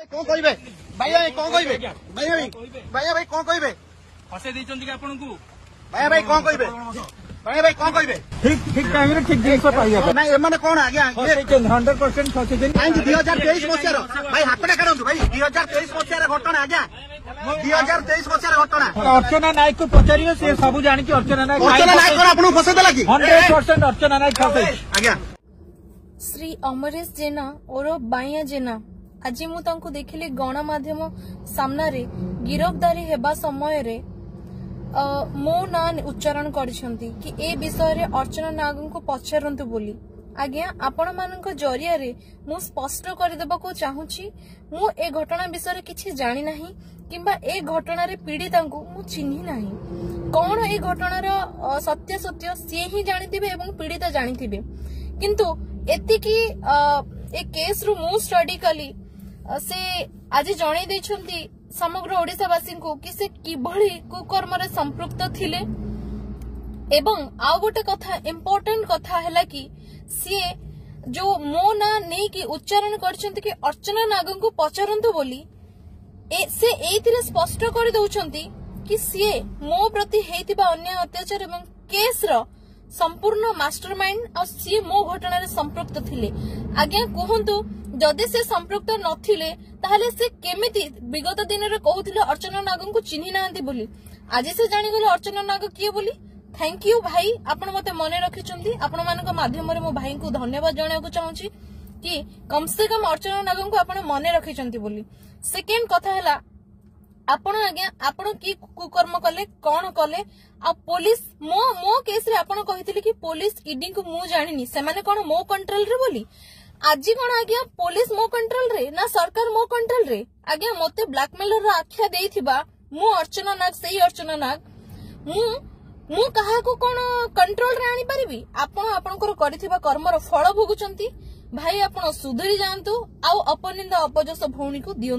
कौन कहबे भाई भाई कौन कहबे भाई भाई भाई भाई कौन कहबे फसे देइचंती कि आपन को भाई भाई कौन कहबे भाई भाई कौन कहबे ठीक टाइम रे ठीक जिंस पाइया ना एमाने कोन आज्ञा 100% फसे आज 2023 मसिया भाई हातटा काढंतु भाई 2023 मसिया घटना आज्ञा 2023 मसिया घटना अर्चना नायक को पचारियो से सब जानि कि अर्चना नायक आपन फसे देला कि 100% अर्चना नायक फसे आज्ञा श्री अमरेश जेना और बाइया जेना आज मु तांको देखिली गणमाध्यम सामने गिरफ्तारी हेबा समय रे मो ना उच्चारण करिसेंती कि ए विषय रे अर्चना नाग को पचारंतु बोली आज्ञा आपण मानक जरिया रे मु स्पष्ट कर देबा को चाहूची मु ए घटना विषय रे किछि जानि नाही किंबा ए घटना रे पीड़िता को मु चिन्हि नाही कौन ए घटना रो सत्य सत्य से ही जानिथिबे एवं पीड़िता जानिथिबे किंतु एतिकी ए केस रु मु स्टडी कली से आज जणाई दैछंती समग्र ओडिसावासी को कि से किभଳି कुकर्म रे संपृक्त थिले एवं आउ गोटे कथा इम्पोर्टेंट कथा हैला कि सी जो मो ना नहीं कि उच्चारण करछंती कि अर्चना नाग को पचारंतु बोली से एथिरे स्पष्ट कर दउछंती कि सी मो प्रति हेतिबा अन्याय अत्याचार एवं केस रो संपूर्ण मास्टरमाइंड और सी मो घटना रे संपृक्त थिले आज्ञा कहंतु जदि से संपृक्त नथिले ताहले से केमिति विगत दिन रे कहउथिले अर्चना नाग को चिन्हि नांती बोली आज से जानि गेले अर्चना नाग किए बोली थैंक यू भाई आपण मते मने रखिचंती आपण मानक माध्यम रे मो भाई को धन्यवाद जणाया को चाहूची कि कम से कम अर्चना नाग को आपण मने रखिचंती बोली सेकेंड कथा हैला आपण आज्ञा आपण की कुकर्म कले कौन कले आ पुलिस मो केस रे आपण कहिथिले कि पुलिस ईडी को मु जानिनी से माने कोन मो कंट्रोल रे बोली आज कौन आज्ञा पुलिस मो कंट्रोल रे ना सरकार मो कंट्रोल रे आज्ञा मते ब्लैकमेलर रा आख्या देइथिबा मु अर्चना नाग सही अर्चना नाग मु कहा को कोन कंट्रोल रे आनी परिबी आपण आपनकर करिथिबा कर्मर फल भोगुचंती भाई आपण सुधरी जांतु आ अपनिंदा अपजस भौणी को दियो।